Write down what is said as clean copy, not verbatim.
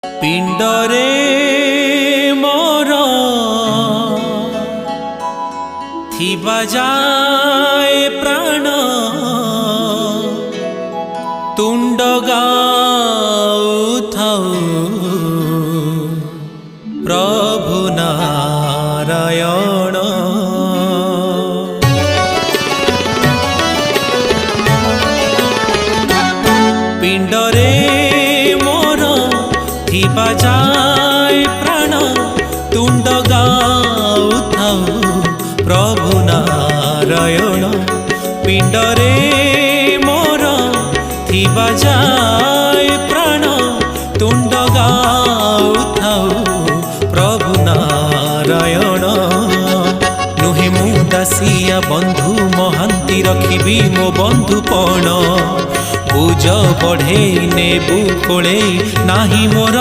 पिंडरे मोर थिबा जाए प्राण तुंड गाउथाउ प्रभु नारायण। पिंडरे मोर थिबा जाए प्राण तुंड गाउथाउ प्रभु नारायण। पिंडरे मोर थिबा जाए प्राण तुंड गाउथाउ प्रभु नारायण। नुहे मु दासिया बंधु महांती रखिबी मो बंधुपण बुझ बढ़े नेबु कोले नाही मोर